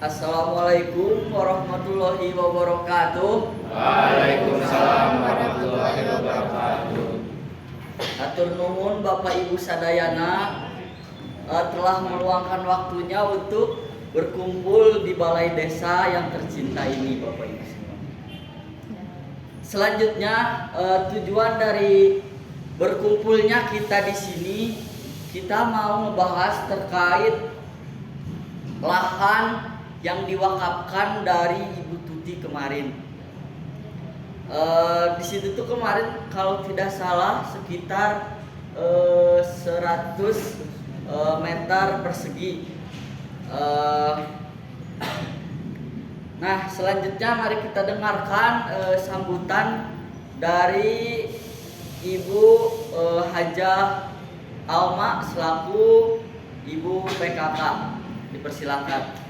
Assalamualaikum warahmatullahi wabarakatuh. Waalaikumsalam warahmatullahi wabarakatuh. Atur nuhun Bapak Ibu sadayana telah meluangkan waktunya untuk berkumpul di balai desa yang tercinta ini, Bapak Ibu semua. Selanjutnya tujuan dari berkumpulnya kita di sini, kita mau membahas terkait lahan yang diwakafkan dari Ibu Tuti kemarin. Di situ tuh kemarin kalau tidak salah sekitar 100 meter persegi. Nah, selanjutnya mari kita dengarkan sambutan dari Ibu Hajah Alma selaku Ibu PKK. Dipersilakan.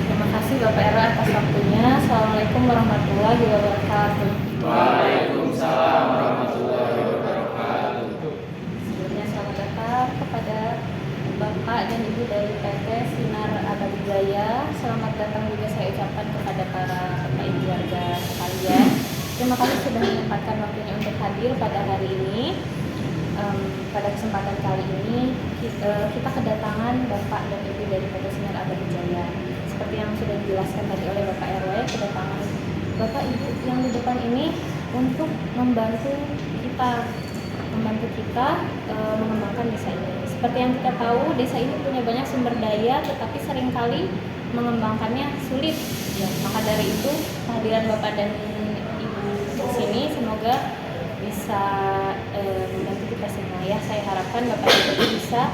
Terima kasih Bapak RW atas waktunya. Assalamualaikum warahmatullahi wabarakatuh. Waalaikumsalam warahmatullahi wabarakatuh. Sebelumnya selamat datang kepada Bapak dan Ibu dari PT Sinar Abadi Jaya. Selamat datang juga saya ucapkan kepada para Bapak Ibu warga sekalian. Terima kasih sudah menyempatkan waktunya untuk hadir pada hari ini. Pada kesempatan kali ini kita kedatangan Bapak dan Ibu dari PT Sinar Abadi Jaya. Seperti yang sudah dijelaskan tadi oleh Bapak RW, kedatangan Bapak Ibu yang di depan ini untuk membantu kita mengembangkan desa ini. Seperti yang kita tahu, desa ini punya banyak sumber daya, tetapi seringkali mengembangkannya sulit. Ya, maka dari itu kehadiran Bapak dan Ibu di sini semoga bisa membantu kita semua. Ya, saya harapkan Bapak Ibu bisa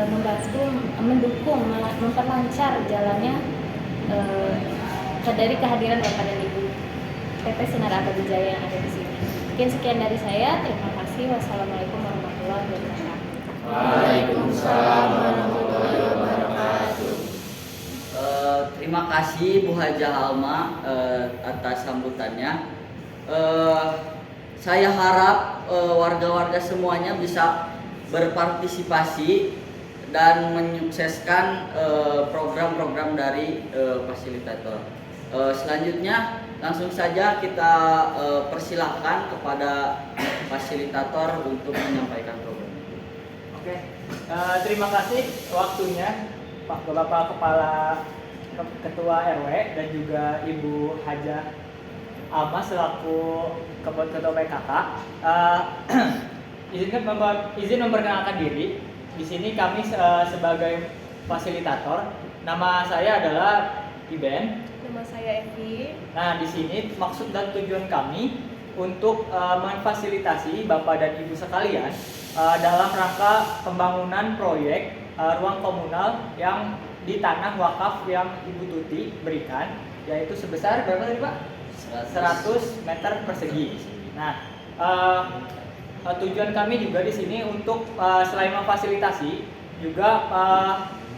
membantu, mendukung, memperlancar jalannya dari kehadiran Bapak dan Ibu PT Sinar Abadi Jaya yang ada di sini. Mungkin sekian dari saya. Terima kasih. Wassalamualaikum warahmatullahi wabarakatuh. Waalaikumsalam warahmatullahi wabarakatuh. Terima kasih Bu Hajah Alma atas sambutannya. Saya harap warga-warga semuanya bisa berpartisipasi dan menyukseskan program-program dari fasilitator. Selanjutnya langsung saja kita persilahkan kepada fasilitator untuk menyampaikan program. Oke, terima kasih waktunya Pak Bapak Kepala Ketua RW dan juga Ibu Hajah Alma selaku Ketua PKK. Izin memperkenalkan diri. Di sini kami sebagai fasilitator. Nama saya adalah Iben. Nama saya Evi. Nah, di sini maksud dan tujuan kami untuk memfasilitasi Bapak dan Ibu sekalian dalam rangka pembangunan proyek ruang komunal yang di tanah wakaf yang Ibu Tuti berikan, yaitu sebesar berapa tadi Pak? 100 meter persegi. Nah, tujuan kami juga di sini untuk selain memfasilitasi juga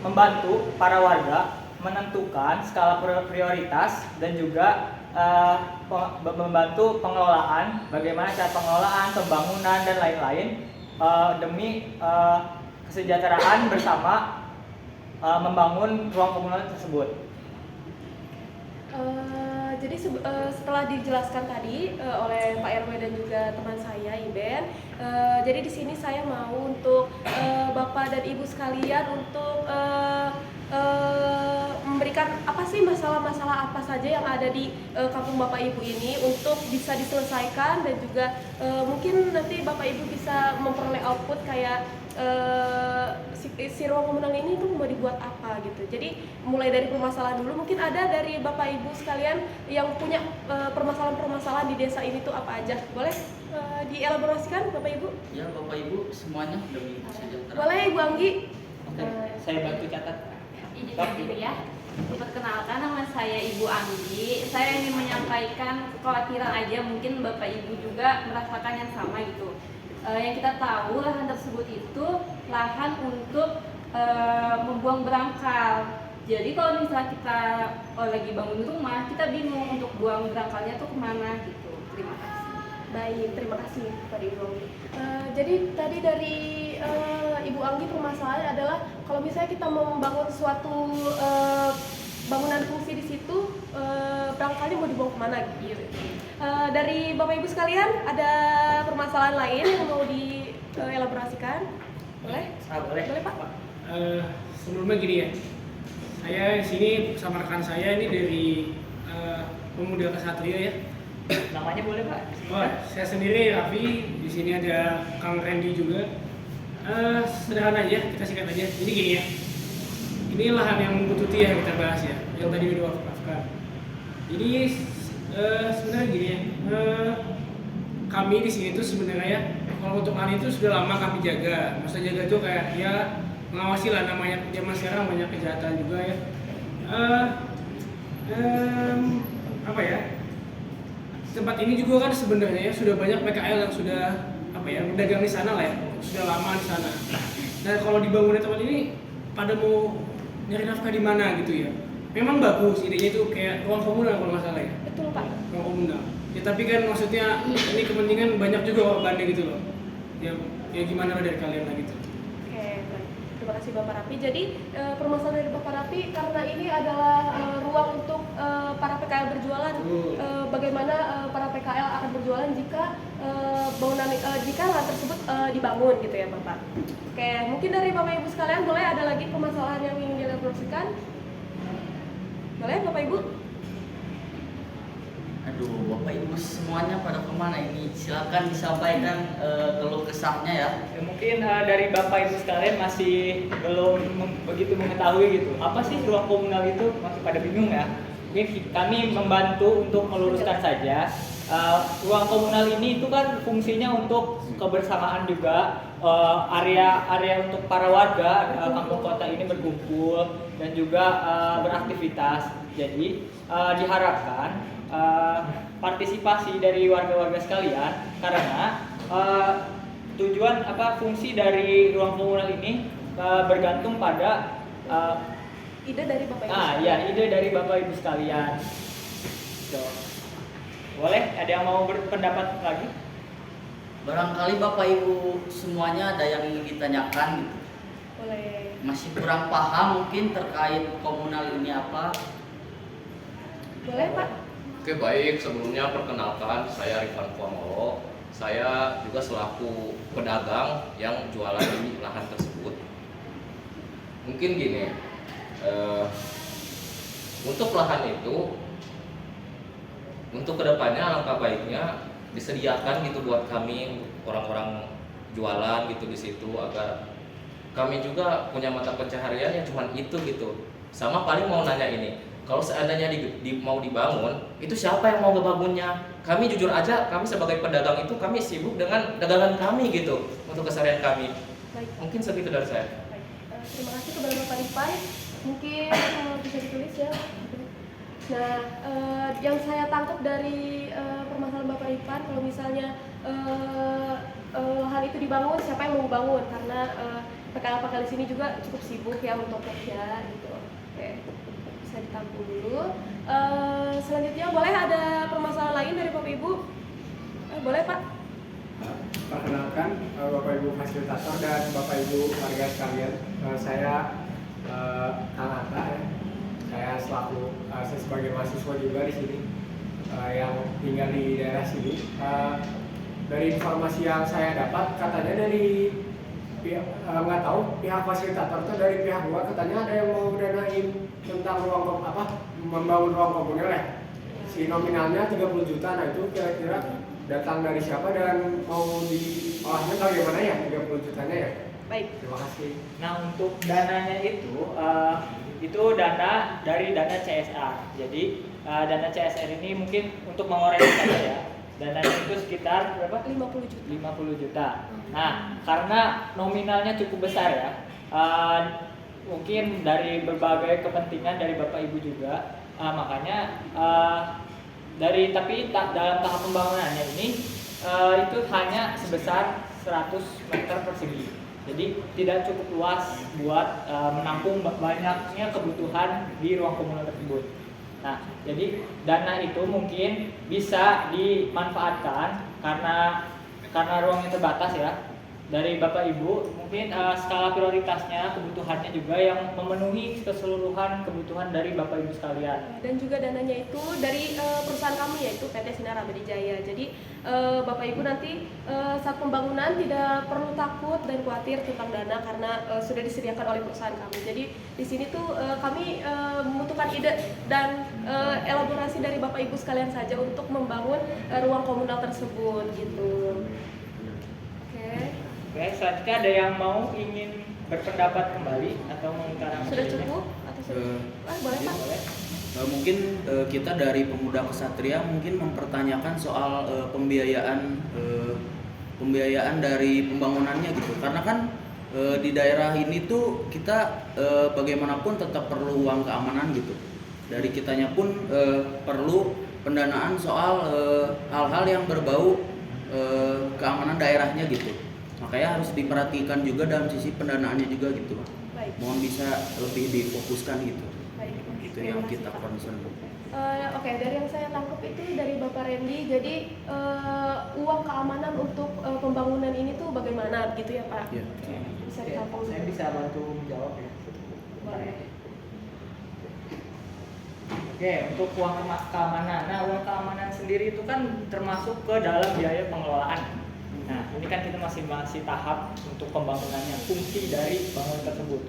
membantu para warga menentukan skala prioritas dan juga membantu pengelolaan, bagaimana cara pengelolaan, pembangunan dan lain-lain demi kesejahteraan bersama membangun ruang komunal tersebut. Jadi setelah dijelaskan tadi oleh Pak RW dan juga teman saya Iben, jadi di sini saya mau untuk Bapak dan Ibu sekalian untuk memberikan apa sih masalah-masalah apa saja yang ada di kampung Bapak Ibu ini untuk bisa diselesaikan, dan juga mungkin nanti Bapak Ibu bisa memperoleh output kayak si ruang komunal ini tuh mau dibuat apa gitu. Jadi mulai dari permasalahan dulu, mungkin ada dari Bapak Ibu sekalian yang punya permasalahan-permasalahan di desa ini tuh apa aja, boleh dielaborasikan Bapak Ibu? Ya, Bapak Ibu semuanya demi kesejahteraan. Boleh Ibu Anggi? Oke, saya bantu catat. Izin dulu ya. Perkenalkan, nama saya Ibu Anggi. Saya ingin menyampaikan kekhawatiran aja, mungkin Bapak Ibu juga merasakan yang sama gitu. Yang kita tahu lahan tersebut itu lahan untuk membuang berangkal. Jadi kalau misalnya kita lagi bangun rumah, kita bingung untuk buang berangkalnya tuh kemana gitu. Terima kasih. Baik, terima kasih kepada Ibu Anggi. Jadi tadi dari Ibu Anggi permasalahannya adalah adalah kalau misalnya kita membangun suatu bangunan fungsi di situ, barangkali mau dibawa kemana gitu. Dari Bapak Ibu sekalian, ada permasalahan lain yang mau dielaborasikan? Boleh? Boleh. Boleh Pak? Sebelumnya gini ya, saya di sini bersama rekan saya ini dari Pemuda Kesatria ya. Namanya boleh Pak? Oh, saya sendiri Raffi, di sini ada Kang Randy juga. Sederhana aja, kita singkat aja. Jadi gini ya, ini lahan yang membutuhkan yang kita bahas ya, yang tadi udah wakafkan. Jadi sebenarnya gini ya, kami di sini tuh sebenarnya ya, kalau untuk lahan itu sudah lama kami jaga. Maksudnya jaga tuh kayak ya mengawasi lah, namanya zaman sekarang banyak kejahatan juga ya. Apa ya? Tempat ini juga kan sebenarnya ya sudah banyak PKL yang sudah apa ya berdagang di sana lah ya, sudah lama di sana. Nah kalau dibangun tempat ini pada mau nyari nafkah di mana gitu ya. Memang bagus idenya itu kayak ruang komunal kalau nggak salah ya. Betul Pak. Ruang komunal. Ya tapi kan maksudnya ini kepentingan banyak juga korbannya gitu loh. Ya gimana lah dari kalian lah gitu. Oke, baik. Terima kasih Bapak Rapi. Jadi permasalahan dari Bapak Rapi karena ini adalah ruang untuk para PKL berjualan. Bagaimana para PKL akan berjualan jika bangunan jika lahan tersebut dibangun gitu ya Bapak. Oke, mungkin dari Bapak Ibu sekalian boleh ada lagi permasalahan yang ingin dielaborasikan? Boleh Bapak Ibu? Aduh, Bapak Ibu semuanya pada kemana ini? Silakan disampaikan keluh kesahnya ya. Ya, mungkin dari Bapak Ibu sekalian masih belum begitu mengetahui gitu. Apa sih ruang komunal itu? Masih pada bingung ya? Mungkin kami membantu untuk meluruskan saja. Ruang komunal ini itu kan fungsinya untuk kebersamaan juga, area untuk para warga kampung kota ini berkumpul dan juga beraktivitas. Jadi diharapkan partisipasi dari warga-warga sekalian karena tujuan fungsi dari ruang komunal ini bergantung pada Ide dari Bapak Ibu. ide dari Bapak Ibu sekalian. So, boleh ada yang mau berpendapat lagi? Barangkali Bapak Ibu semuanya ada yang ingin ditanyakan gitu. Boleh. Masih kurang paham mungkin terkait komunal ini apa? Boleh Pak? Oke baik, sebelumnya perkenalkan saya Rifan Kuamolo. Saya juga selaku pedagang yang jualan di lahan tersebut. Mungkin gini, untuk lahan itu, untuk kedepannya alangkah baiknya disediakan gitu buat kami orang-orang jualan gitu di situ agar kami juga punya mata pencaharian yang cuma itu gitu. Sama paling mau nanya ini, kalau seandainya mau dibangun, itu siapa yang mau ngebangunnya? Kami jujur aja, kami sebagai pedagang itu kami sibuk dengan dagangan kami gitu untuk keseharian kami. Baik. Mungkin segitu dari saya. Baik. Terima kasih kepada Bapak Rifan. Mungkin bisa ditulis ya. Nah, yang saya tangkap dari permasalahan Bapak Rifan, kalau misalnya lahan itu dibangun, siapa yang mau bangun? Karena PKL-PKL di sini juga cukup sibuk ya untuk kerja gitu. Oke, bisa ditampung dulu. Selanjutnya boleh ada permasalahan lain dari Bapak Ibu? Boleh Pak? Perkenalkan Bapak Ibu fasilitator dan Bapak Ibu warga sekalian, saya Kang Atta ya. Saya saya sebagai mahasiswa juga di sini yang tinggal di daerah sini. Dari informasi yang saya dapat, katanya dari pihak nggak tahu pihak fasilitator itu dari pihak luar katanya ada yang mau danain tentang membangun ruang komunal ya. Si nominalnya 30 juta. Nah itu kira-kira datang dari siapa dan mau diolahnya bagaimana ya 30 jutanya ya? Baik. Terima kasih. Nah untuk dananya itu dana dari dana CSR. Jadi dana CSR ini mungkin untuk mengoreksi saja ya. Dananya itu sekitar berapa? 50 juta. 50 juta. Nah karena nominalnya cukup besar ya, mungkin dari berbagai kepentingan dari Bapak Ibu juga, makanya tapi dalam tahap pembangunannya ini itu hanya sebesar 100 meter persegi. Jadi tidak cukup luas buat menampung banyaknya kebutuhan di ruang komunal tersebut. Nah, jadi dana itu mungkin bisa dimanfaatkan karena ruangnya terbatas ya. dari Bapak Ibu mungkin skala prioritasnya, kebutuhannya juga yang memenuhi keseluruhan kebutuhan dari Bapak Ibu sekalian. Dan juga dananya itu dari perusahaan kami yaitu PT Sinar Abadi Jaya. Jadi Bapak Ibu nanti saat pembangunan tidak perlu takut dan khawatir tentang dana karena sudah disediakan oleh perusahaan kami. Jadi di sini tuh kami membutuhkan ide dan elaborasi dari Bapak Ibu sekalian saja untuk membangun ruang komunal tersebut gitu. Oke, selanjutnya ada yang mau ingin berpendapat kembali atau mengutarakan Sudah idenya? cukup atau sudah? Boleh Pak. Boleh. Mungkin kita dari Pemuda Kesatria mungkin mempertanyakan soal pembiayaan dari pembangunannya gitu, karena kan di daerah ini tuh kita bagaimanapun tetap perlu uang keamanan gitu. Dari kitanya pun perlu pendanaan soal hal-hal yang berbau keamanan daerahnya gitu. Makanya harus diperhatikan juga dalam sisi pendanaannya juga gitu. Baik. Mohon bisa lebih difokuskan gitu. Baik. Itu Terima yang kasih, kita Pak. concern. Oke, dari yang saya tangkap itu dari Bapak Randy, jadi uang keamanan untuk pembangunan ini tuh bagaimana gitu ya Pak? Iya. Bisa Oke, ditampung. saya bisa bantu menjawab ya. Boleh. Oke, untuk uang keamanan. Nah, uang keamanan sendiri itu kan termasuk ke dalam biaya pengelolaan. Nah, ini kan kita masih tahap untuk pembangunannya, fungsi dari bangunan tersebut.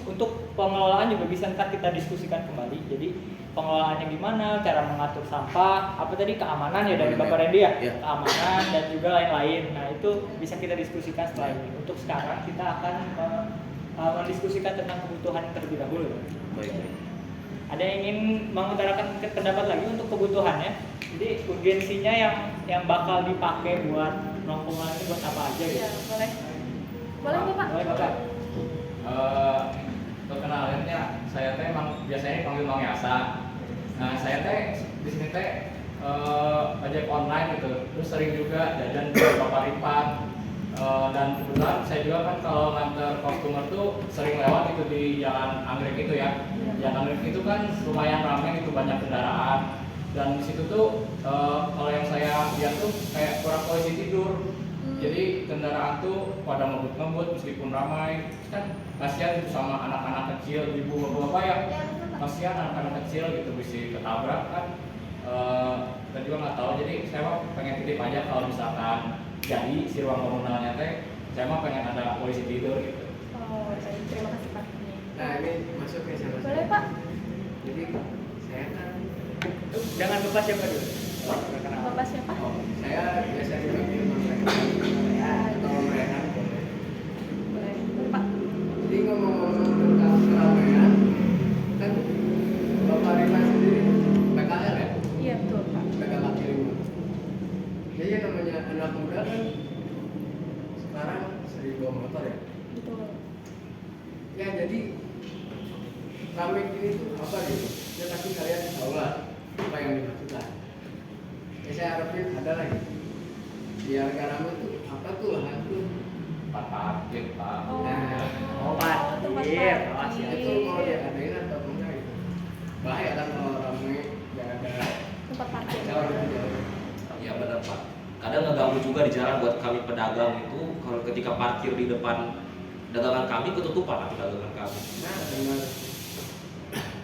Untuk pengelolaan juga bisa ntar kita diskusikan kembali. Jadi pengelolaannya gimana, cara mengatur sampah, apa tadi keamanan ya dari Bapak Randy ya, Iya. keamanan dan juga lain-lain. Nah, itu bisa kita diskusikan setelah ini. Untuk sekarang kita akan mendiskusikan tentang kebutuhan terlebih dahulu. Baik. Ada yang ingin mengutarakan pendapat lagi untuk kebutuhannya? Jadi urgensinya yang bakal dipakai buat nongkrong ini buat apa aja gitu? Iya, boleh. Boleh Bapak? Boleh Bapak. Perkenalannya saya teh emang biasanya dipanggil Mang Yasa. Nah, saya teh di sini teh ojek online gitu. Terus sering juga jajan di Bapak Ripat. Dan kebetulan saya juga kan kalau nganter customer tuh sering lewat itu di Jalan Anggrek itu ya. Jalan Anggrek itu kan lumayan ramai itu, banyak kendaraan. Dan di situ tuh kalau yang saya lihat tuh kayak kurang posisi tidur. Jadi kendaraan tuh pada ngebut-ngebut meskipun ramai. Terus kan kasihan itu sama anak-anak kecil, ibu bapak ya. Kasihan anak-anak kecil gitu bisa ketabrak kan. Kita juga nggak tahu. Jadi saya mah pengen titip aja kalau misalkan jadi si ruang komunalnya teh, saya mah pengen ada polisi tidur gitu. Oh, baik. Terima kasih Pak. Nah ini masuk ke sama Boleh Pak? Jadi saya kan Jangan lupa siapa dulu. Bapak siapa? saya biasa dipanggil Mas Rehan atau Rehan boleh. Boleh. Pak. Jadi ngomong-ngomong tentang keramaian, kan Bapak Rina sendiri PKL ya, Iya betul Pak. pegang kaki lima. Jadi yang namanya anak muda kan sekarang sering bawa motor ya. Betul. Ya jadi ramai ini tuh apa gitu? Ya pasti kalian tahu lah apa yang dimaksudkan. Ya saya harapin ada lagi. Biar gak ramai tuh apa tuh lahan tuh? Pak parkir Pak. Oh, Oh, parkir. tempat Awas ya. Itu mau diadain atau enggak gitu? Bahaya kan kalau ramai gak ada tempat parkir. jauh lebih jauh. Iya benar Pak. Kadang ngeganggu juga di jalan buat kami pedagang itu kalau ketika parkir di depan dagangan kami ketutupan nanti dagangan kami. Nah benar.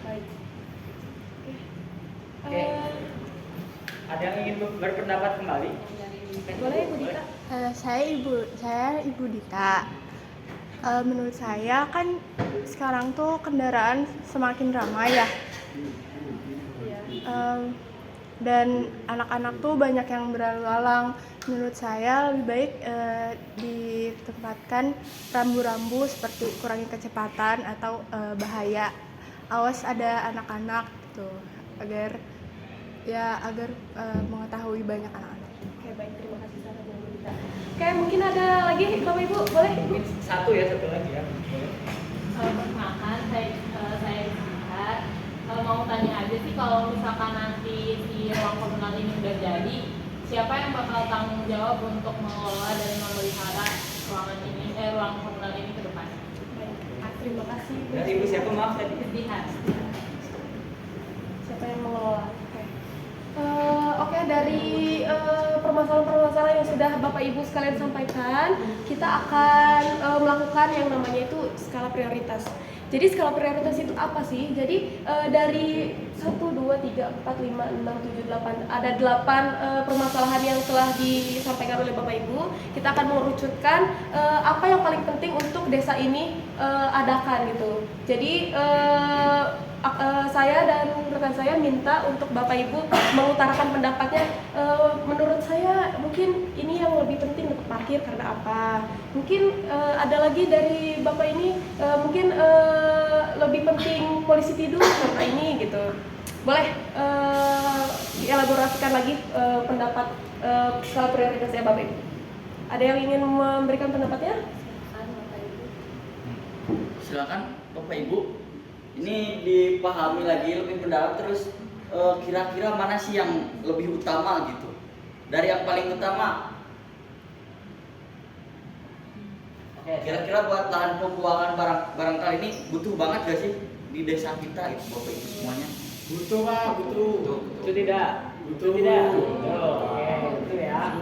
Baik. Oke. Ada yang ingin berpendapat kembali? Boleh Ibu Dita? Saya Ibu Dita. Menurut saya kan sekarang tuh kendaraan semakin ramai ya. Iya. Dan anak-anak tuh banyak yang berlalu lalang. Menurut saya lebih baik ditempatkan rambu-rambu seperti kurangi kecepatan atau bahaya. Awas ada anak-anak gitu agar mengetahui banyak anak-anak. Oke baik, terima kasih sarannya Bu Dita. Oke, mungkin ada lagi Bapak Ibu, boleh? Mungkin satu lagi ya. Boleh. Perkenalkan, saya lihat mau tanya aja sih kalau misalkan nanti si ruang komunal ini udah jadi, siapa yang bakal tanggung jawab untuk mengelola dan memelihara ruang komunal ini ke depan? Baik, terima kasih. Dan Ibu siapa maaf tadi? Dihan. Siapa yang mengelola? Oke, dari permasalahan-permasalahan yang sudah Bapak Ibu sekalian sampaikan, kita akan melakukan yang namanya itu skala prioritas. Jadi skala prioritas itu apa sih? Jadi dari 1, 2, 3, 4, 5, 6, 7, 8 ada 8 permasalahan yang telah disampaikan oleh Bapak Ibu. Kita akan mengerucutkan apa yang paling penting untuk desa ini adakan gitu. Jadi saya dan rekan saya minta untuk Bapak Ibu mengutarakan pendapatnya. Menurut saya mungkin ini yang lebih penting untuk parkir karena apa? Mungkin ada lagi dari Bapak ini mungkin lebih penting polisi tidur karena ini gitu. Boleh dielaborasikan lagi pendapat skala prioritasnya Bapak Ibu? Ada yang ingin memberikan pendapatnya? Silakan Bapak Ibu. Ini dipahami lagi lebih mendalam, terus kira-kira mana sih yang lebih utama gitu? Dari yang paling utama, kira-kira buat lahan pembuangan barangkali ini butuh banget gak sih di desa kita itu Bapak Ibu semuanya? Butuh Pak, butuh. Itu tidak. Butuh. Tidak. Oke, betul ya.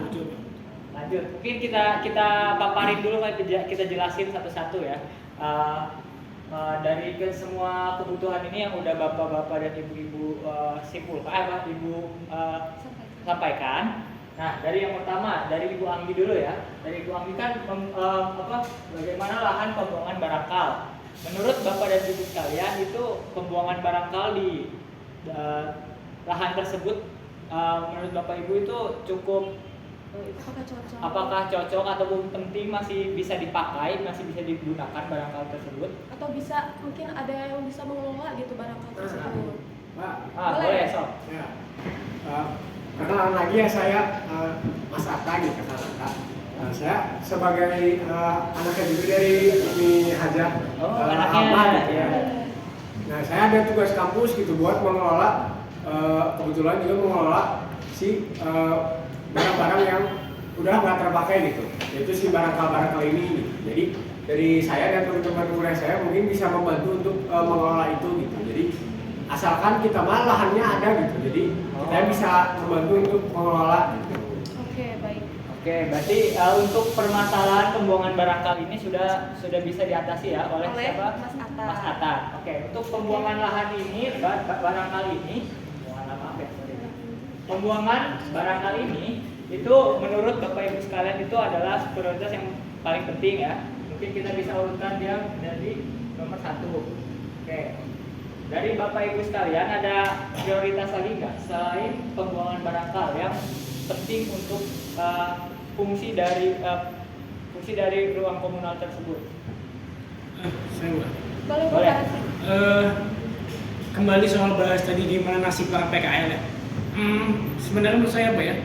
Lanjut. Mungkin kita paparin dulu, kita jelasin satu-satu ya. Dari semua kebutuhan ini yang udah bapak-bapak dan ibu-ibu sampaikan. Nah, dari yang pertama dari Ibu Anggi dulu ya. Dari Ibu Anggi kan bagaimana lahan pembuangan barangkal. Menurut bapak dan ibu sekalian itu pembuangan barangkal di lahan tersebut menurut bapak ibu itu cukup. Apakah cocok ataupun penting, masih bisa dipakai, masih bisa digunakan barangkali tersebut? Atau bisa mungkin ada yang bisa mengelola gitu barangkali tersebut? Pak, boleh Sob. Ya. Perkenalan lagi ya, saya Mas Atta nih, kakak Atta. Saya sebagai anaknya juga dari Umi Hajah. Anaknya ya. Nah, saya ada tugas kampus gitu buat mengelola, kebetulan juga mengelola si barang-barang yang udah nggak terpakai gitu, yaitu si barangkal ini gitu. Jadi dari saya dan teman-teman kuliah saya mungkin bisa membantu untuk mengelola itu gitu. Jadi asalkan kita mah lahannya ada gitu, jadi kita bisa membantu untuk mengelola gitu. Oke, baik. Oke, berarti untuk permasalahan pembuangan barangkal ini sudah bisa diatasi ya oleh siapa? Mas Atta. Mas Atta. Oke, untuk pembuangan lahan ini, barangkal ini, pembuangan barangkal ini itu menurut Bapak Ibu sekalian itu adalah prioritas yang paling penting ya. Mungkin kita bisa urutkan dia dari nomor 1. Oke. Dari Bapak Ibu sekalian ada prioritas lagi nggak selain pembuangan barangkal yang penting untuk fungsi dari ruang komunal tersebut? Saya Boleh. kembali soal bahas tadi gimana nasib para PKL ya. Sebenarnya menurut saya apa ya?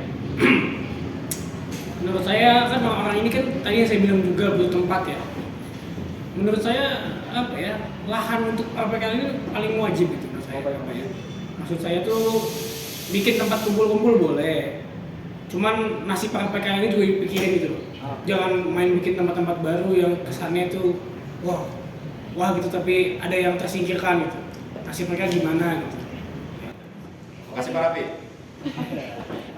Menurut saya kan orang ini kan tadi yang saya bilang juga butuh tempat ya. Menurut saya apa ya, lahan untuk para PKL ini paling wajib gitu menurut saya. Apa ya? Maksud saya tuh bikin tempat kumpul-kumpul boleh. Cuman nasib para PKL ini juga dipikirin gitu loh. Jangan main bikin tempat-tempat baru yang kesannya tuh wah gitu, tapi ada yang tersingkirkan gitu. Nasib mereka gimana gitu. Makasih Pak Rafi.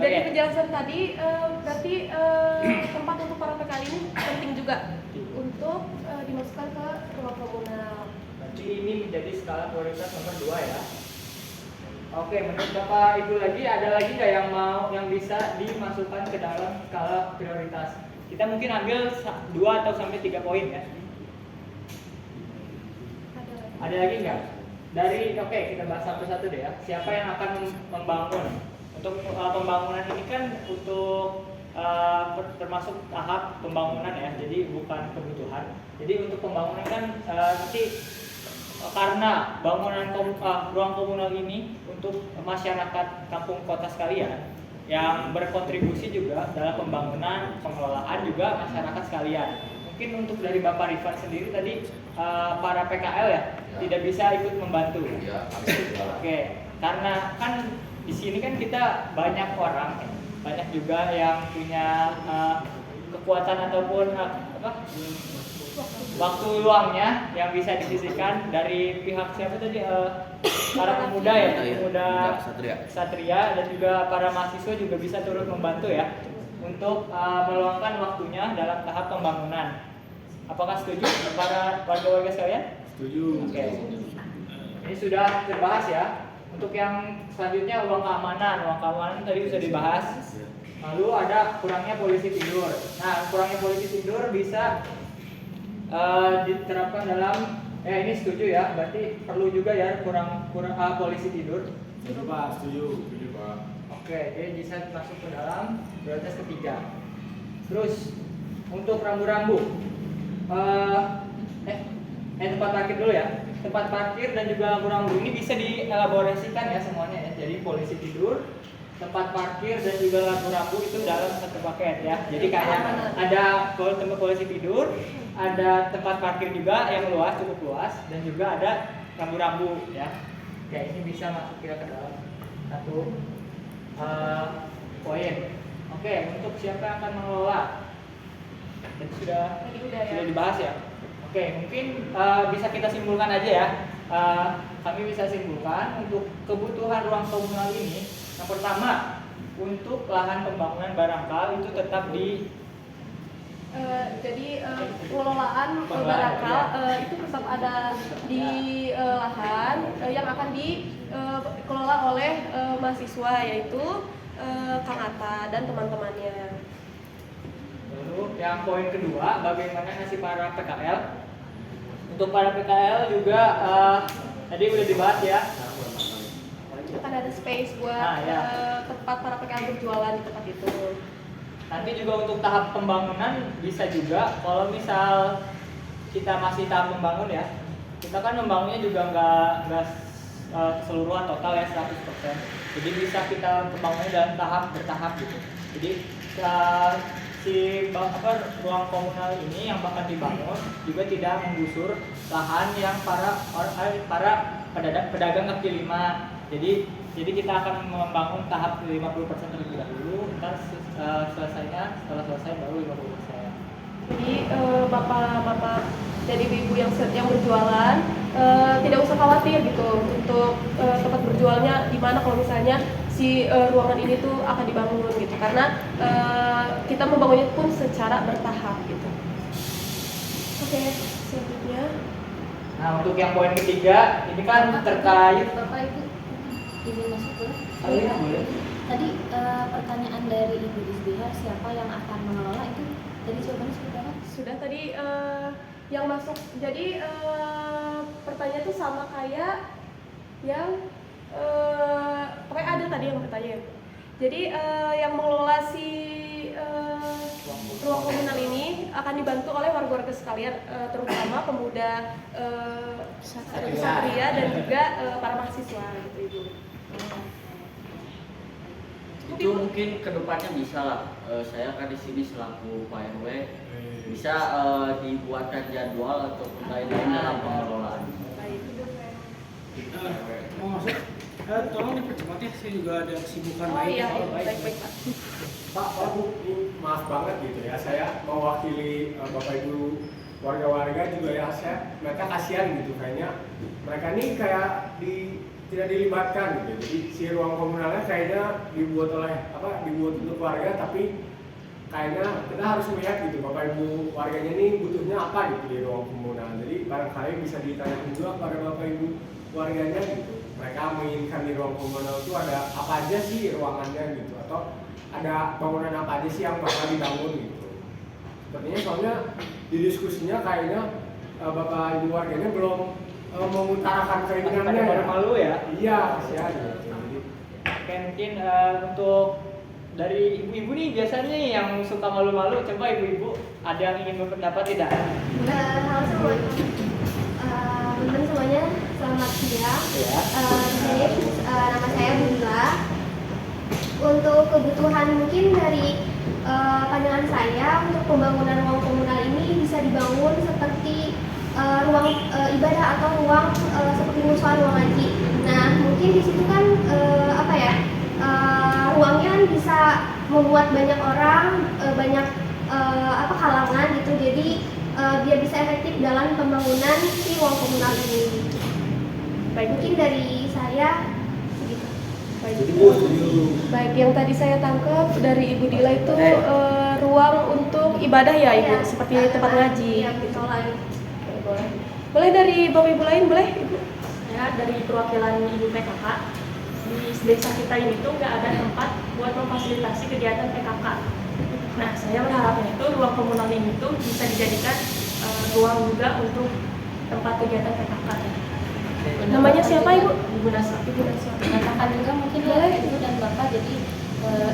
Dari penjelasan tadi, berarti tempat untuk para PKL ini penting juga untuk dimasukkan ke ruang komunal. Berarti ini menjadi skala prioritas nomor 2 ya. Oke, menurut Bapak Ibu lagi ada lagi nggak yang bisa dimasukkan ke dalam skala prioritas? Kita mungkin ambil 2 atau sampai 3 poin ya. Ada lagi nggak? Oke, kita bahas satu-satu deh ya. Siapa yang akan membangun? Untuk pembangunan ini kan untuk termasuk tahap pembangunan ya, jadi bukan kebutuhan. Jadi untuk pembangunan kan nanti karena bangunan ruang komunal ini untuk masyarakat kampung kota sekalian yang berkontribusi juga dalam pembangunan, pengelolaan juga masyarakat sekalian. Mungkin untuk dari Bapak Rifat sendiri tadi para PKL ya tidak bisa ikut membantu. Ya, Oke, karena kan di sini kan kita banyak orang, banyak juga yang punya kekuatan ataupun waktu luangnya yang bisa disisihkan dari pihak siapa tadi, para pemuda ya, pemuda Satria dan juga para mahasiswa juga bisa turut membantu ya. untuk meluangkan waktunya dalam tahap pembangunan. Apakah setuju para warga-warga sekalian? Setuju. Oke. Ini sudah terbahas ya. Untuk yang selanjutnya ruang keamanan. Ruang keamanan tadi sudah dibahas. Lalu ada kurangnya polisi tidur. Nah, kurangnya polisi tidur bisa diterapkan dalam ini setuju ya. Berarti perlu juga ya kurang polisi tidur. Setuju Pak, setuju Pak. Oke, jadi bisa masuk ke dalam prioritas ketiga. Terus untuk rambu-rambu, tempat parkir dulu ya. Tempat parkir dan juga rambu-rambu ini bisa dielaborasikan ya semuanya ya. Jadi polisi tidur, tempat parkir dan juga rambu-rambu itu dalam satu paket ya. Jadi kayak ada tempat polisi tidur, ada tempat parkir juga yang luas, cukup luas, dan juga ada rambu-rambu ya. Ya ini bisa masuk ke dalam satu poin. Oke, untuk siapa yang akan mengelola? Jadi sudah dibahas ya. Oke, mungkin bisa kita simpulkan aja ya. Kami bisa simpulkan untuk kebutuhan ruang komunal ini. Yang pertama, untuk lahan pembangunan barangkal itu tetap di pengelolaan barangkal itu tetap ada di lahan yang akan dikelola oleh mahasiswa, yaitu Kang Atta dan teman-temannya. Lalu yang poin kedua, bagaimana nasib para PKL? Untuk para PKL juga tadi udah dibahas ya. Akan ada space buat tempat para PKL berjualan di tempat itu. Nanti juga untuk tahap pembangunan bisa juga kalau misal kita masih tahap membangun ya, kita kan membangunnya juga nggak keseluruhan total ya 100%. Jadi bisa kita membangunnya dalam tahap bertahap gitu. Jadi ruang komunal ini yang bakal dibangun juga tidak menggusur lahan yang para pedagang kaki lima. Jadi kita akan membangun tahap 50% terlebih dahulu, ntar setelah selesai baru 50%. Jadi bapak-bapak dan ibu-ibu yang berjualan tidak usah khawatir gitu untuk tempat berjualnya di mana kalau misalnya si ruangan ini tuh akan dibangun gitu, karena kita membangunnya pun secara bertahap gitu. Oke, selanjutnya. Nah, untuk yang poin ketiga ini kan terkait Bapak Ibu izin masuk dulu. Iya, boleh. Tadi pertanyaan dari Ibu Disdiha, siapa yang akan mengelola itu? Tadi jawabannya seperti apa? Sudah tadi yang masuk. Jadi pertanyaan itu sama kayak yang pokoknya ada tadi yang bertanya. Jadi yang mengelola si ruang komunal ini akan dibantu oleh warga-warga sekalian, terutama pemuda satria dan juga para mahasiswa gitu Ibu. Itu mungkin kedepannya bisa lah. Saya kan di sini selaku Pak RW bisa dibuatkan jadwal ataupun lain-lain dalam pengelolaan. Mau masuk? Tolong dipercepat ya, saya juga ada kesibukan Oh lain. iya, baik Pak. Pak Bu, maaf banget gitu ya, saya mewakili Bapak Ibu warga-warga juga ya, mereka kasihan gitu kayaknya. Mereka ini kayak tidak dilibatkan gitu. Jadi si ruang komunalnya kayaknya dibuat untuk warga, tapi kayaknya kita harus melihat gitu Bapak Ibu warganya ini butuhnya apa gitu di ruang komunal. Jadi barangkali bisa ditanyakan juga pada Bapak Ibu warganya gitu. Mereka menginginkan di ruang komunal itu ada apa aja sih ruangannya gitu, atau ada bangunan apa aja sih yang bakal dibangun gitu. Sepertinya soalnya di diskusinya kayaknya Bapak Ibu warganya belum mengutarakan keinginannya. Pada malu ya? Iya, kasihan gitu. Oke, mungkin untuk dari ibu-ibu nih biasanya yang suka malu-malu, coba ibu-ibu ada yang ingin berpendapat tidak? Halo semuanya, teman-teman semuanya, selamat siang. Ya. Di sini nama saya Bunda. Untuk kebutuhan mungkin dari pandangan saya untuk pembangunan ruang komunal ini bisa dibangun seperti ruang ibadah atau ruang seperti musola, ruang ngaji. Nah, mungkin di situ kan ruangnya kan bisa membuat banyak orang, banyak kalangan gitu. Jadi biar bisa efektif dalam pembangunan si ruang komunal ini. Baik, mungkin dari saya segitu. Baik, yang tadi saya tangkap dari Ibu Dila itu ruang untuk ibadah ya Ibu, Ya, seperti tempat ngaji. Yang ditolak. Oke, boleh. Boleh dari Bapak Ibu lain, boleh Ibu? Ya, dari perwakilan Ibu PKK, di desa kita ini tuh nggak ada tempat buat memfasilitasi kegiatan PKK. Nah, saya berharapnya itu ruang komunal ini tuh bisa dijadikan ruang juga untuk tempat kegiatan PKK. Namanya siapa Ibu? Ibu Nasra. Ibu Nasra. Katakan juga mungkin ya Ibu dan Bapak, jadi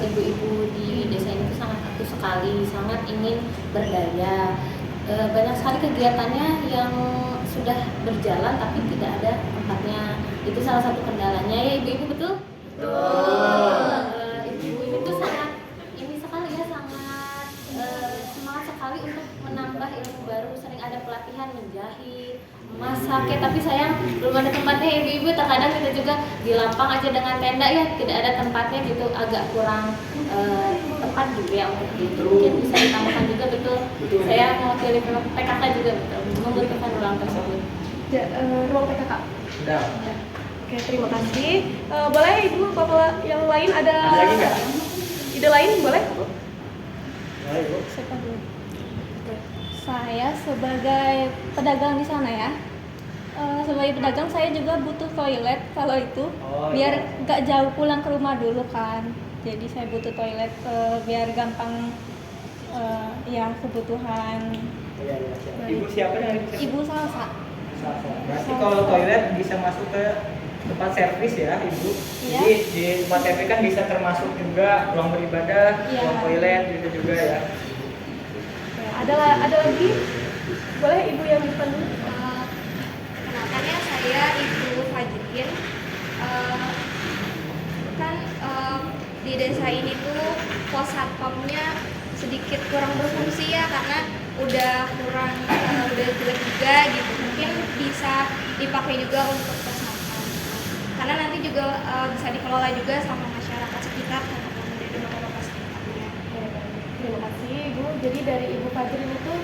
ibu-ibu di desa ini tuh sangat aktif sekali, sangat ingin berdaya. Banyak sekali kegiatannya yang sudah berjalan tapi tidak ada tempatnya. Itu salah satu kendalanya ya ibu-ibu, betul? Betul. Ibu ini tuh sangat ini sekali ya, sangat semangat sekali untuk menambah ilmu baru. Sering ada pelatihan menjahit, masak ya, tapi sayang belum ada tempatnya ibu-ibu. Terkadang kita juga di lapang aja dengan tenda ya, tidak ada tempatnya gitu, agak kurang tempat juga ya untuk itu. Mungkin bisa ditambahkan juga, betul. Saya mewakili PKK juga, betul, membutuhkan ruang tersebut. Ruang PKK. Sudah. Oke, terima kasih. Boleh Ibu, Bapak yang lain ada lagi nggak? Ide lain boleh? Boleh, Ibu. Siapa dulu? Saya sebagai pedagang di sana ya. Sebagai pedagang saya juga butuh toilet kalau itu, biar nggak jauh pulang ke rumah dulu kan. Jadi saya butuh toilet biar gampang ya kebutuhan. Iya. Ibu siapa dari Ibu Salsa. Berarti kalau toilet bisa masuk ke tempat servis ya Ibu. Iya. Jadi di tempat servis kan bisa termasuk juga ruang beribadah, Iya. ruang toilet gitu juga ya. Ada lagi? Boleh Ibu yang di depan dulu? Kenalkan ya, saya Ibu Fajrin. Di desa ini tuh pos satpamnya sedikit kurang berfungsi ya, karena udah jelek juga gitu. Mungkin bisa dipakai juga untuk pos satpam, karena nanti juga bisa dikelola juga sama masyarakat sekitar karena menjadi bapak-bapak sekitarnya. Terima kasih Ibu. Jadi dari Ibu Fajrin itu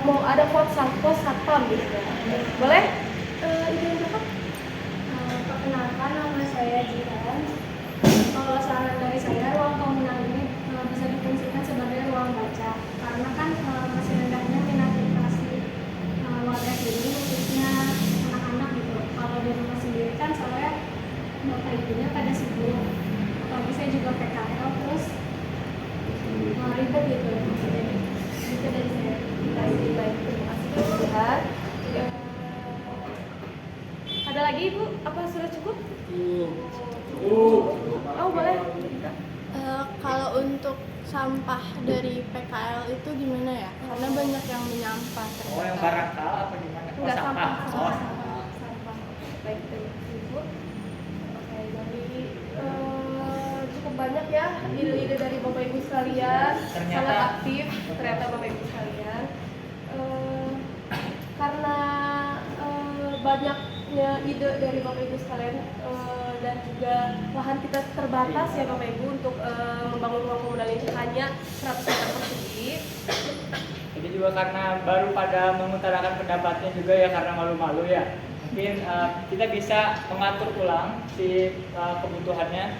mau ada pos satpam gitu. Boleh? Ibu yang berapa? Perkenalkan, nama saya Jihan. Kalau saran dari saya, ruang komunal ini bisa difungsikan sebagai ruang baca, karena kan masih rendahnya minat literasi warga sini, khususnya anak-anak gitu. Kalau di rumah sendiri kan soalnya bapak ibunya pada sibuk, apalagi saya juga PKL, terus ribet gitu. Jadi itu dari saya. Baik, terima kasih Ibu Jihan. Ada lagi Ibu? Apa sudah cukup? Oh boleh. Kalau untuk sampah dari PKL itu gimana ya? Karena banyak yang menyampah. Oh, yang barakal apa gimana? Oh, Enggak, sampah. sampah. Baik, terima kasih Ibu. Oke, jadi cukup banyak ya ide-ide dari Bapak Ibu sekalian. Sangat aktif ternyata Bapak Ibu sekalian. Karena banyaknya ide dari Bapak Ibu sekalian dan juga lahan kita terbatas ya Bapak Ibu untuk membangun ruang komunal ini hanya 100 meter persegi. Jadi juga karena baru pada mengutarakan pendapatnya juga ya, karena malu-malu ya. Mungkin kita bisa mengatur ulang si kebutuhannya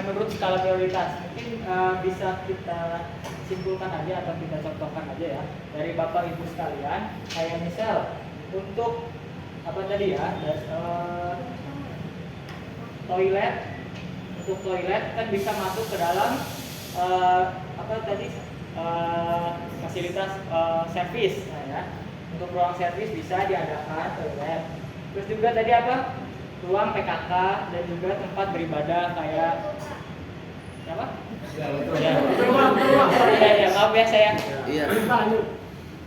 menurut skala prioritas. Mungkin bisa kita simpulkan aja atau kita contohkan aja ya dari Bapak Ibu sekalian. Kayak misal untuk apa tadi ya, toilet. Untuk toilet kan bisa masuk ke dalam apa tadi fasilitas servis. Nah ya, untuk ruang servis bisa diadakan toilet. Terus juga tadi apa, ruang PKK dan juga tempat beribadah kayak apa? Ya, maaf ya saya. Iya.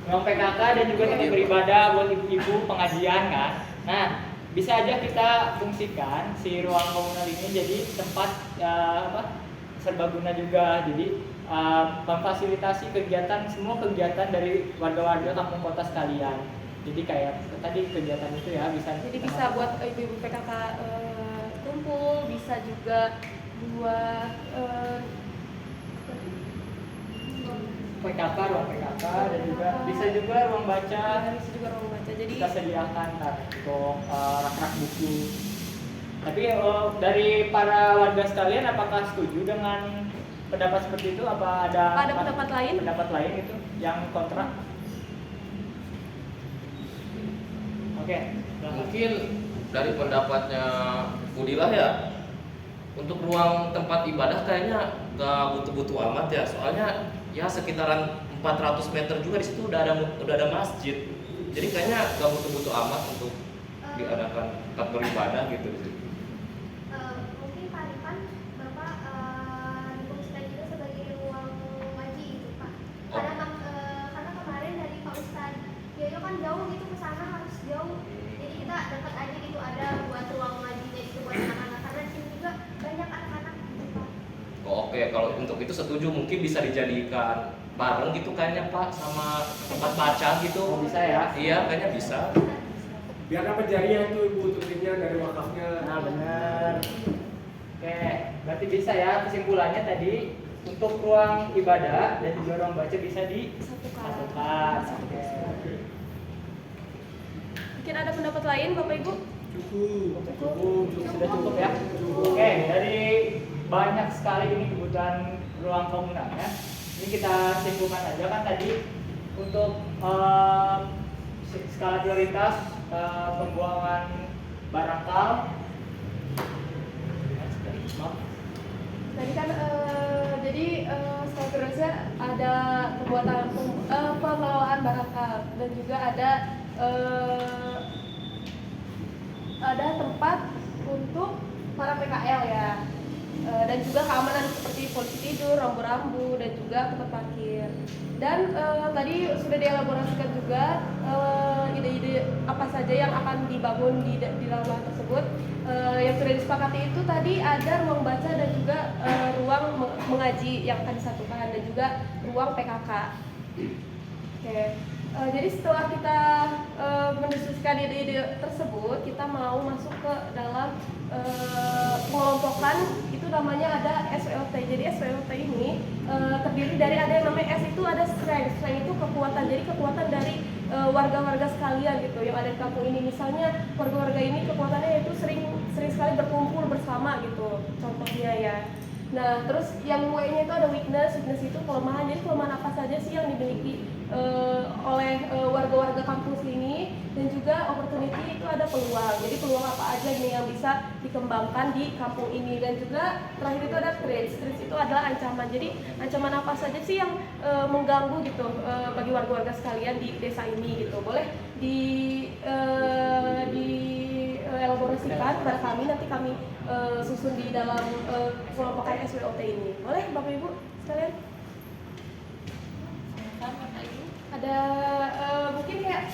Ruang PKK dan juga tempat beribadah buat ibu-ibu pengajian kan. Nah, bisa aja kita fungsikan si ruang komunal ini jadi tempat serbaguna juga. Jadi memfasilitasi kegiatan, semua kegiatan dari warga-warga kampung kota sekalian. Jadi kayak tadi kegiatan itu ya bisa. Jadi bisa buat ibu-ibu PKK kumpul, bisa juga buat PKK, ruang PKK dan juga bisa juga ruang baca. Bisa juga ruang baca. Jadi kita sediakan untuk rak-rak buku. Tapi dari para warga sekalian apakah setuju dengan pendapat seperti itu? Apa ada pendapat lain? Pendapat lain itu yang kontra? Oke. Mungkin dari pendapatnya Budilah ya, untuk ruang tempat ibadah kayaknya gak butuh-butuh amat ya, soalnya ya sekitaran 400 meter juga di situ udah ada masjid, jadi kayaknya gak butuh-butuh amat untuk diadakan tempat beribadah gitu di situ. Mungkin Pak Rifan, Bapak difungsikan juga sebagai ruang ngaji gitu Pak. Karena kemarin dari Pak Ustadz Yoyo kan jauh gitu ke sana, harus jauh. Jadi kita dapat aja gitu ada buat ruang ngajinya itu buat anak-anak, karena di sini juga banyak anak-anak gitu Pak. Oke, kalau untuk itu setuju, mungkin bisa dijadikan bareng gitu kayaknya Pak sama tempat baca gitu. Bisa ya? Iya, kayaknya bisa. Biar dapat jariah tuh ibu tutupnya dari wakafnya. Nah benar. Oke, berarti bisa ya kesimpulannya tadi untuk ruang ibadah dan juga ruang baca bisa disatukan. Oke. Mungkin ada pendapat lain Bapak Ibu? Sudah cukup ya. Oke, dari banyak sekali ini kebutuhan ruang komunalnya. Ini kita simpulkan aja kan tadi untuk skala prioritas pembuangan barangkal. Tadi kan jadi skala prioritasnya ada pembuatan pengelolaan barangkal dan juga ada tempat untuk para PKL ya, dan juga keamanan seperti polisi tidur, rambu-rambu, dan juga tempat parkir. Dan tadi sudah dielaborasikan juga ide-ide apa saja yang akan dibangun di dalam lahan tersebut. Yang sudah disepakati itu tadi ada ruang baca dan juga ruang mengaji yang akan disatukan, dan juga ruang PKK. Oke. Jadi setelah kita mendiskusikan ide-ide tersebut, kita mau masuk ke dalam pengelompokan. Itu namanya ada SWOT. Jadi SWOT ini terdiri dari, ada yang namanya S itu ada strength. Strength itu kekuatan. Jadi kekuatan dari warga-warga sekalian gitu yang ada di kampung ini. Misalnya warga-warga ini kekuatannya yaitu sering sekali berkumpul bersama gitu. Contohnya ya. Nah, terus yang W-nya itu ada weakness. Weakness itu kelemahan. Jadi kelemahan apa saja sih yang dimiliki oleh warga-warga kampung sini, dan juga opportunity itu ada peluang. Jadi peluang apa aja nih yang bisa dikembangkan di kampung ini, dan juga terakhir itu ada threats. Threats itu adalah ancaman. Jadi ancaman apa saja sih yang mengganggu gitu bagi warga-warga sekalian di desa ini gitu. Boleh elaborasikan kepada kami, nanti kami susun di dalam kelompokan SWOT ini. Boleh Bapak Ibu sekalian? Ada mungkin kayak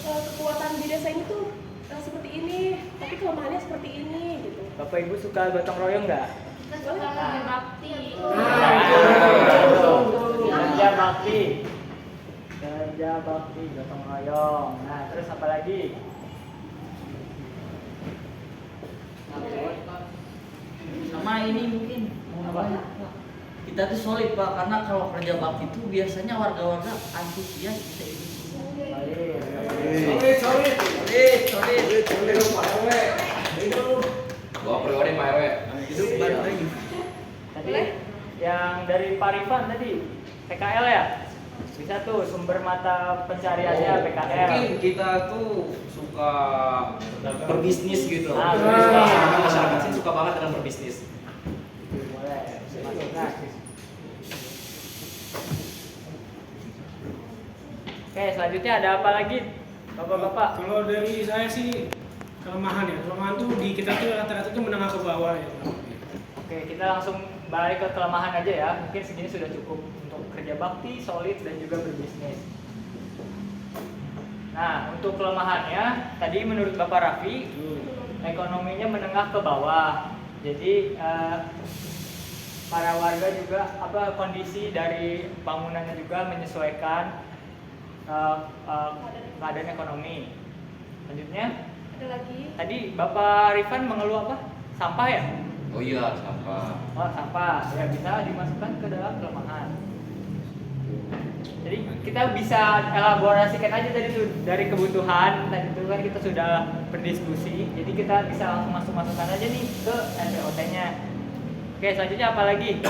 kekuatan di desa ini tuh seperti ini, tapi kelemahannya seperti ini gitu. Bapak Ibu suka gotong royong nggak? Boleh? Bakti. Kerja bakti. Kerja bakti, gotong royong. Nah, terus apa lagi? Sama ini mungkin kita tuh solid Pak, karena kalau kerja bakti itu biasanya warga-warga antusias bisa ikut semua. Solid. Gua priori Pak RW. Hidup bareng lagi. Tadi yang dari Pak Rifan tadi PKL ya? Bisa tuh sumber mata pencariannya PKL. Mungkin kita tuh suka berbisnis gitu. Masyarakat sini suka banget dengan berbisnis. Boleh, masukkan. Oke, selanjutnya ada apa lagi, Bapak-bapak? Kalau dari saya sih kelemahan ya. Kelemahan tuh di kita tuh rata-rata tuh menengah ke bawah ya. Oke, kita langsung balik ke kelemahan aja ya. Mungkin segini sudah cukup untuk kerja bakti, solid, dan juga berbisnis. Nah, untuk kelemahannya, tadi menurut Bapak Raffi, ekonominya menengah ke bawah. Jadi para warga juga kondisi dari bangunannya juga menyesuaikan keadaan ekonomi. Selanjutnya, ada lagi. tadi Bapak Rifan mengeluh apa? Sampah ya? Oh iya, sampah. Oh, sampah ya bisa dimasukkan ke dalam kelemahan. Jadi kita bisa elaborasikan aja dari kebutuhan tadi itu kan kita sudah berdiskusi. Jadi kita bisa langsung masukkan aja nih ke SPOT-nya. Oke, selanjutnya apa lagi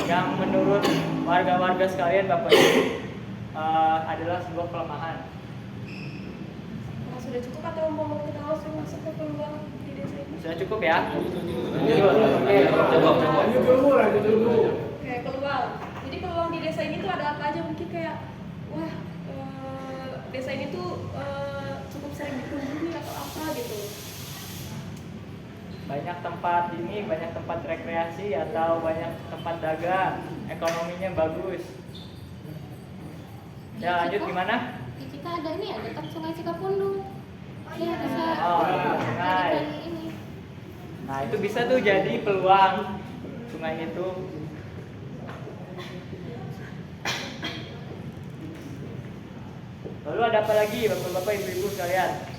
yang menurut warga-warga sekalian Bapak Ibu adalah sebuah kelemahan? Nah, sudah cukup atau mau kita langsung masuk ke peluang di desa ini? Sudah cukup ya? Oke, peluang. Jadi peluang di desa ini tuh ada apa aja? Mungkin kayak, wah, desa ini tuh cukup sering dikunjungi atau apa gitu. Banyak tempat banyak tempat rekreasi atau banyak tempat dagang, ekonominya bagus. Ya, lanjut gimana? Di kita ada ini ya, dekat Sungai Cikapundung. Iya, bisa. Sungai. Ini. Nah, itu bisa tuh jadi peluang sungai itu. Lalu ada apa lagi Bapak-bapak, Ibu-ibu sekalian?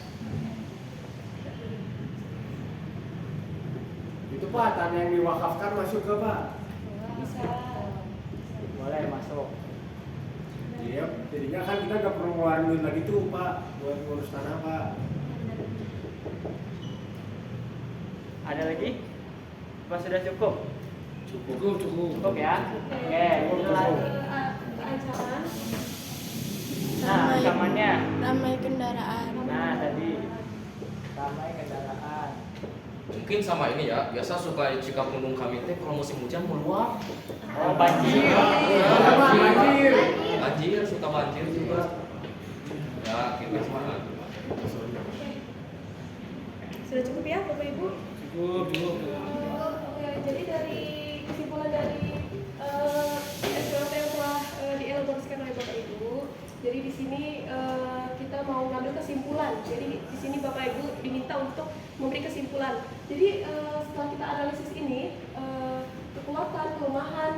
Itu Pak, tanah yang diwakafkan masuk ke Pak? Bisa. Boleh masuk. Iya, jadinya kan kita gak perlu ngeluarin duit lagi tuh Pak buat ngurus tanah Pak. Ada lagi? Apa sudah cukup? Cukup ya? Oke. Ancaman. Nah, ancamannya. Ramai kendaraan. Nah, tadi ramai kendaraan. Mungkin sama ini ya, biasa suka Cikapundung kami teh kalau musim hujan meluap. Oh, banjir. Banjir, suka banjir juga. Ya, kita semangat. Sudah cukup ya Bapak Ibu? Cukup. Oke, jadi dari kesimpulan dari SPOT yang telah dielaborasikan oleh Bapak Ibu, jadi di sini kita mau ngambil kesimpulan. Jadi di sini Bapak Ibu diminta untuk memberi kesimpulan. Jadi setelah kita analisis ini, kekuatan, kelemahan,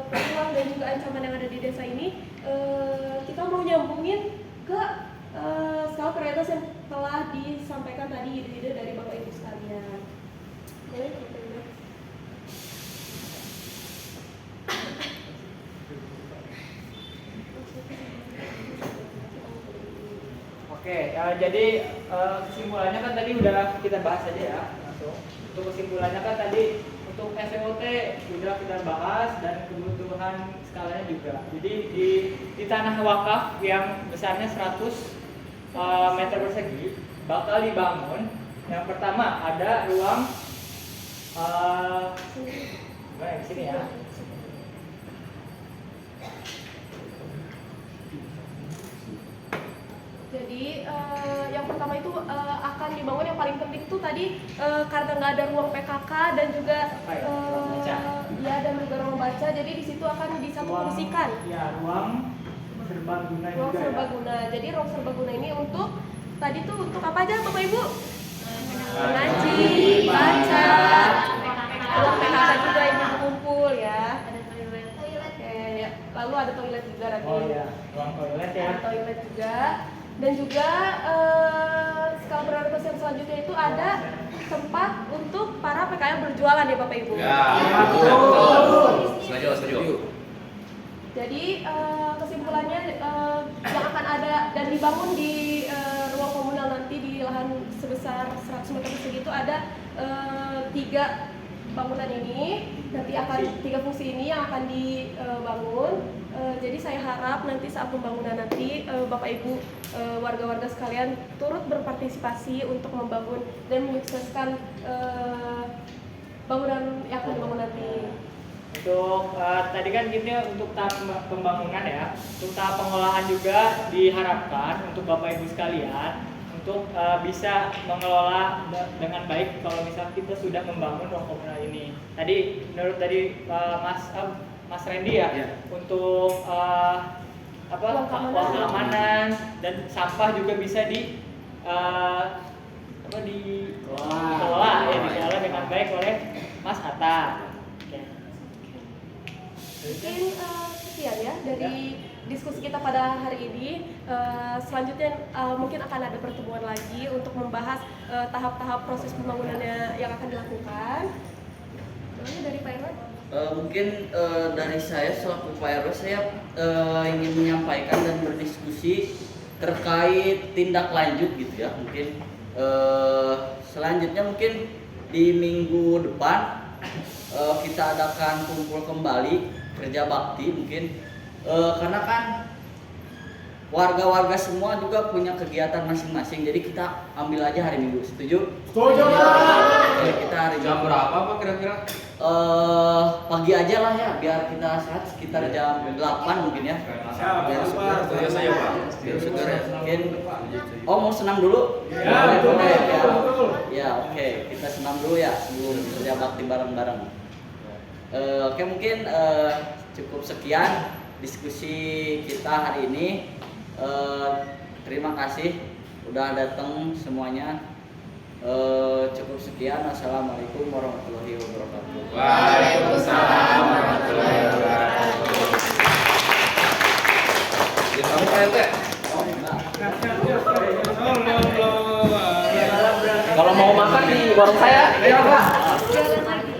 peluang dan juga ancaman yang ada di desa ini, kita mau nyambungin ke skala prioritas yang telah disampaikan tadi ide-ide dari Bapak Ibu sekalian. Boleh, Bapak Ibu? Oke, jadi kesimpulannya kan tadi udah kita bahas aja ya langsung. Untuk kesimpulannya kan tadi untuk SPOT udah kita bahas dan kebutuhan skalanya juga. Jadi di tanah wakaf yang besarnya 100 meter persegi bakal dibangun. Yang pertama ada ruang di sini ya. Jadi yang pertama itu akan dibangun, yang paling penting itu tadi karena nggak ada ruang PKK dan juga ya dan juga ruang baca, jadi di situ akan disatu fungsikan. Ya, ruang serbaguna juga. Ruang serbaguna. Jadi ruang serbaguna ini untuk tadi tuh untuk apa aja Bapak Ibu? Mengaji, baca, ruang PKK juga ini berkumpul ya. Oke, lalu ada toilet juga nanti. Oh ya, ruang toilet ya. Ada toilet juga. Dan juga skala prioritas yang selanjutnya itu ada tempat untuk para PKL berjualan ya Bapak Ibu. Ya, betul. Setuju. Jadi kesimpulannya yang akan ada dan dibangun di ruang komunal nanti di lahan sebesar 100 meter persegi itu ada 3 bangunan ini, nanti akan 3 fungsi ini yang akan dibangun. Jadi saya harap nanti saat pembangunan nanti Bapak Ibu warga-warga sekalian turut berpartisipasi untuk membangun dan menyukseskan bangunan yang akan dibangun nanti. Untuk tadi kan gini untuk tahap pembangunan ya, untuk tahap pengolahan juga diharapkan untuk Bapak Ibu sekalian untuk bisa mengelola dengan baik kalau misalnya kita sudah membangun ruang komunal ini. Tadi menurut tadi Mas Randy ya, untuk uang keamanan dan sampah juga bisa dikelola dengan baik oleh Mas Hatta. Mungkin sekian ya dari diskusi kita pada hari ini. Selanjutnya mungkin akan ada pertemuan lagi untuk membahas tahap-tahap proses pembangunannya yang akan dilakukan. Dari Pak Irwan? Mungkin dari saya selaku Pak RW saya ingin menyampaikan dan berdiskusi terkait tindak lanjut gitu ya. Mungkin selanjutnya mungkin di minggu depan kita adakan kumpul kembali kerja bakti mungkin karena kan warga-warga semua juga punya kegiatan masing-masing, jadi kita ambil aja hari Minggu. Setuju? Setuju, Pak. Kita hari Jam Minggu. berapa Pak kira-kira? Pagi aja lah ya, biar kita sehat sekitar jam 8 mungkin ya. Biar segar. Setuju saya Pak. Biar segar ya. Mungkin. Oh mau senam dulu? Ya, betul, Boleh, ya. betul. Ya oke, kita senam dulu ya sebelum kerja bakti bareng-bareng. Oke mungkin cukup sekian diskusi kita hari ini. Terima kasih udah datang semuanya. Cukup sekian. Assalamualaikum warahmatullahi wabarakatuh. Waalaikumsalam warahmatullahi wabarakatuh. Ya kamu Pak RT. Oh, Kalau mau makan di warung saya